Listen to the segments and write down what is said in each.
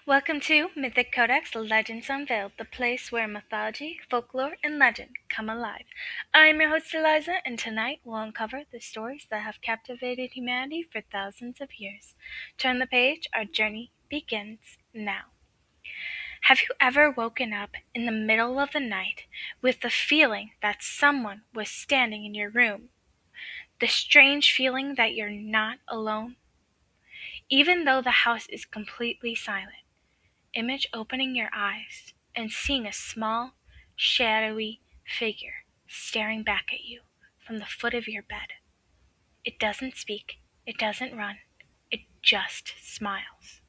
Welcome to Mythic Codex Legends Unveiled, the place where mythology, folklore, and legend come alive. I'm your host Eliza, and tonight we'll uncover the stories that have captivated humanity for thousands of years. Turn the page, our journey begins now. Have you ever woken up in the middle of the night with the feeling that someone was standing in your room? The strange feeling that you're not alone? Even though the house is completely silent. Image opening your eyes and seeing a small, shadowy figure staring back at you from the foot of your bed. It doesn't speak, it doesn't run, it just smiles.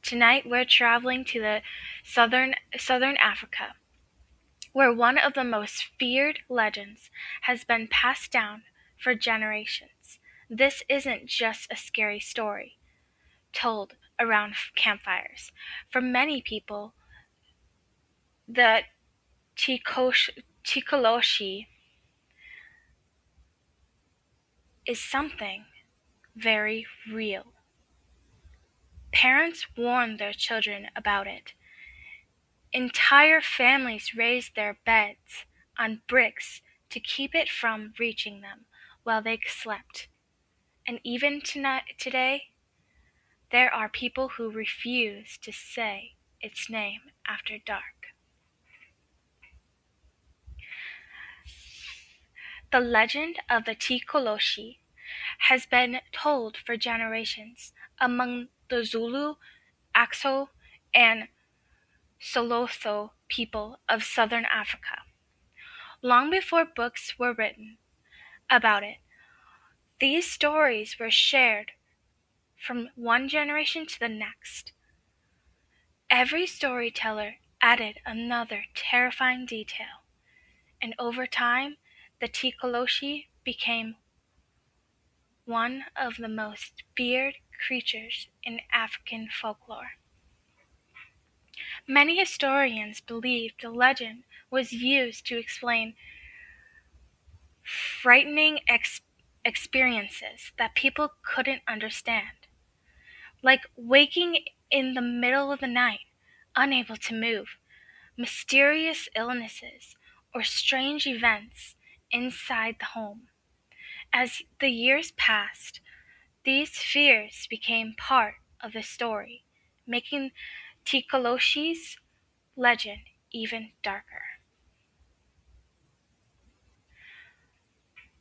Tonight we're traveling to the southern Africa, where one of the most feared legends has been passed down for generations. This isn't just a scary story told around campfires. For many people, the Tikoloshee is something very real. Parents warn their children about it. Entire families raise their beds on bricks to keep it from reaching them while they slept. And even today, there are people who refuse to say its name after dark. The legend of the Tikoloshee has been told for generations among the Zulu, Axo, and Solotho people of southern Africa. Long before books were written about it, these stories were shared from one generation to the next. Every storyteller added another terrifying detail, and over time, the Tikoloshee became one of the most feared creatures in African folklore. Many historians believe the legend was used to explain frightening experiences that people couldn't understand, like waking in the middle of the night, unable to move, mysterious illnesses, or strange events inside the home. As the years passed, these fears became part of the story, making Tikoloshee's legend even darker.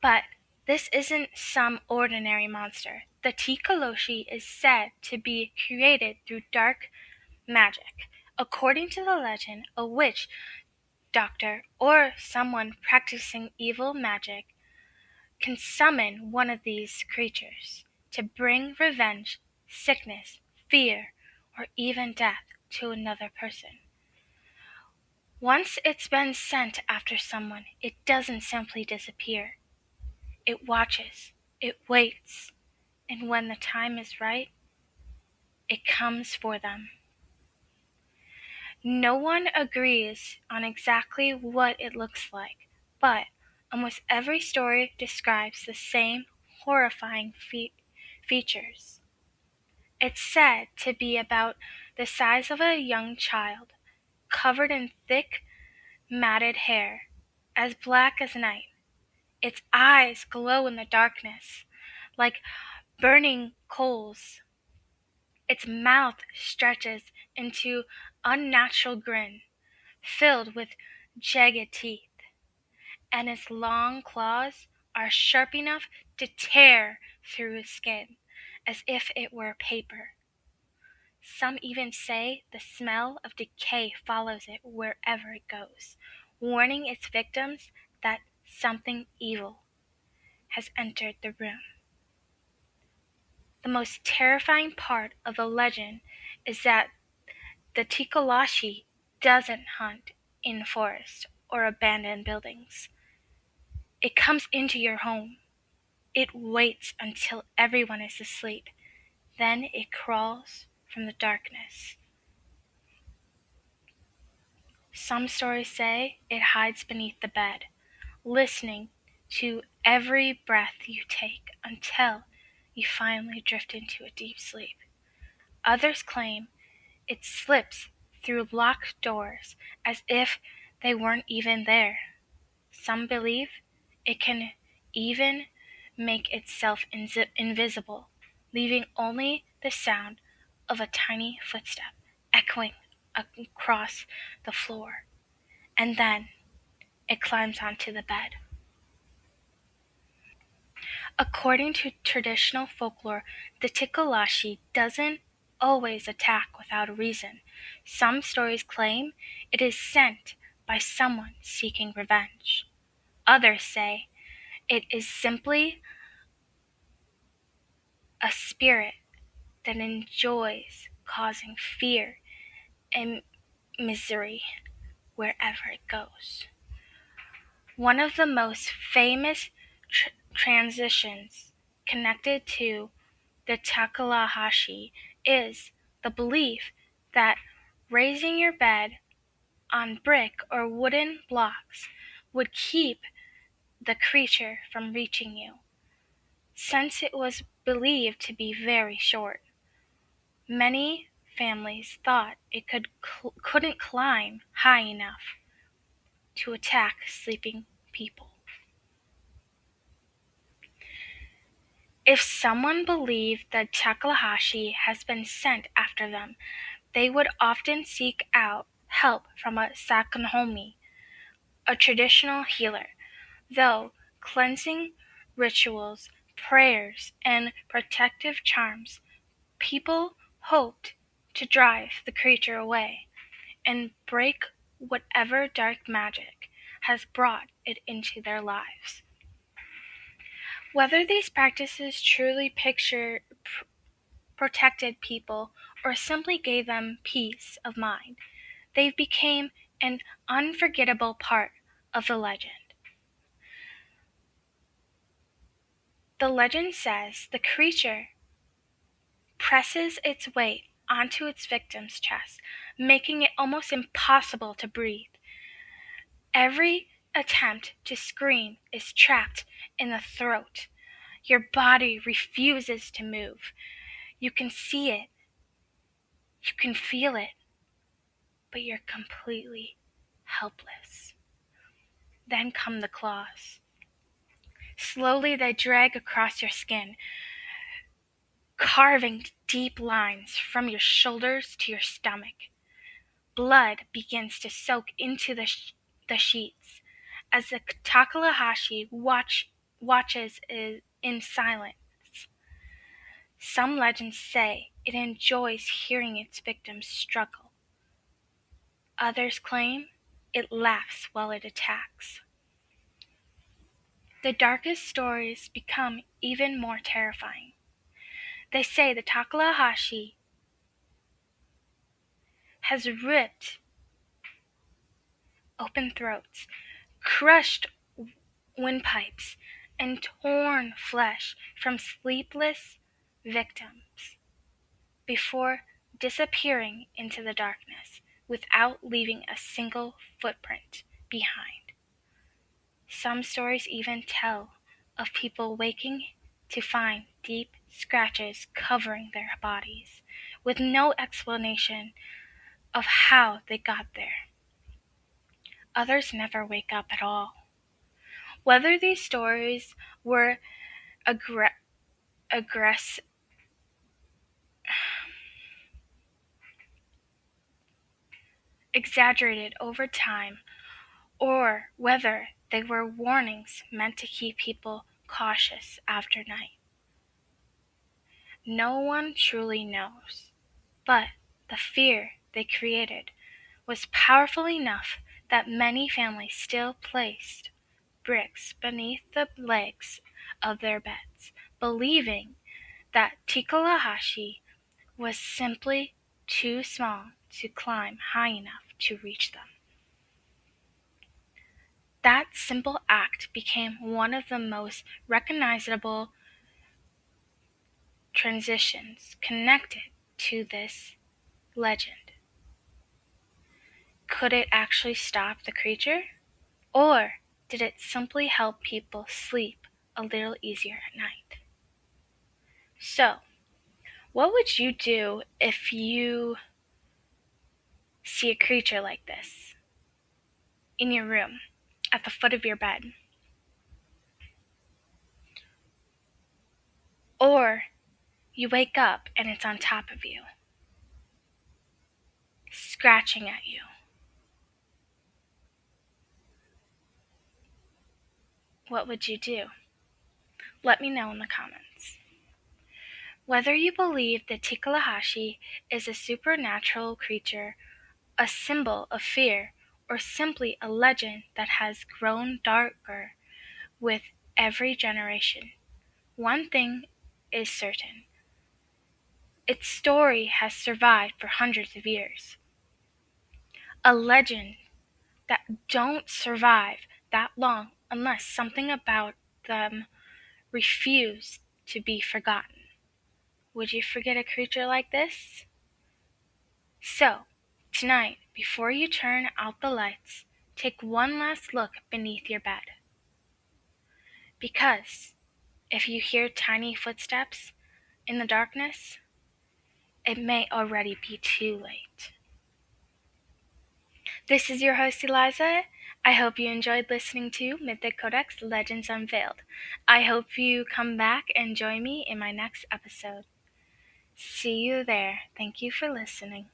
But this isn't some ordinary monster. The Tikoloshee is said to be created through dark magic. According to the legend, a witch, doctor, or someone practicing evil magic can summon one of these creatures to bring revenge, sickness, fear, or even death to another person. Once it's been sent after someone, it doesn't simply disappear. It watches, it waits, and when the time is right, it comes for them. No one agrees on exactly what it looks like, but almost every story describes the same horrifying features. It's said to be about the size of a young child, covered in thick, matted hair, as black as night. Its eyes glow in the darkness, like burning coals. Its mouth stretches into unnatural grin, filled with jagged teeth, and its long claws are sharp enough to tear through skin, as if it were paper. Some even say the smell of decay follows it wherever it goes, warning its victims that something evil has entered the room. The most terrifying part of the legend is that the Tikoloshee doesn't hunt in forests or abandoned buildings. It comes into your home. It waits until everyone is asleep. Then it crawls from the darkness. Some stories say it hides beneath the bed, listening to every breath you take until you finally drift into a deep sleep. Others claim It slips through locked doors as if they weren't even there. Some believe it can even make itself invisible, leaving only the sound of a tiny footstep echoing across the floor. And then it climbs onto the bed. According to traditional folklore, the Tikoloshee doesn't always attack without a reason. Some stories claim it is sent by someone seeking revenge. Others say it is simply a spirit that enjoys causing fear and misery wherever it goes. One of the most famous transitions connected to the Tikoloshee is the belief that raising your bed on brick or wooden blocks would keep the creature from reaching you, since it was believed to be very short. Many families thought it couldn't climb high enough to attack sleeping people. If someone believed that Tikoloshee has been sent after them, they would often seek out help from a sakonhomi, a traditional healer, though cleansing rituals, prayers, and protective charms, people hoped to drive the creature away and break whatever dark magic has brought it into their lives. Whether these practices truly protected people or simply gave them peace of mind, they became an unforgettable part of the legend. The legend says the creature presses its weight onto its victim's chest, making it almost impossible to breathe. Every attempt to scream is trapped in the throat. Your body refuses to move. You can see it. You can feel it. But you're completely helpless. Then come the claws. Slowly they drag across your skin, carving deep lines from your shoulders to your stomach. Blood begins to soak into the sheets as the Tikoloshee watches in silence. Some legends say it enjoys hearing its victims struggle. Others claim it laughs while it attacks. The darkest stories become even more terrifying. They say the Tikoloshee has ripped open throats, crushed windpipes, and torn flesh from sleepless victims before disappearing into the darkness without leaving a single footprint behind. Some stories even tell of people waking to find deep scratches covering their bodies, with no explanation of how they got there. Others never wake up at all. Whether these stories were exaggerated over time, or whether they were warnings meant to keep people cautious after night, no one truly knows. But the fear they created was powerful enough that many families still placed bricks beneath the legs of their beds, believing that Tikoloshee was simply too small to climb high enough to reach them. That simple act became one of the most recognizable transitions connected to this legend. Could it actually stop the creature? Or did it simply help people sleep a little easier at night? So, what would you do if you see a creature like this in your room, at the foot of your bed. Or you wake up and it's on top of you, scratching at you. What would you do? Let me know in the comments. Whether you believe the Tikoloshee is a supernatural creature, a symbol of fear, or simply a legend that has grown darker with every generation, one thing is certain. Its story has survived for hundreds of years. A legend that don't survive that long unless something about them refused to be forgotten. Would you forget a creature like this? So, tonight, before you turn out the lights, take one last look beneath your bed. Because if you hear tiny footsteps in the darkness, it may already be too late. This is your host, Eliza. I hope you enjoyed listening to Mythic Codex Legends Unveiled. I hope you come back and join me in my next episode. See you there. Thank you for listening.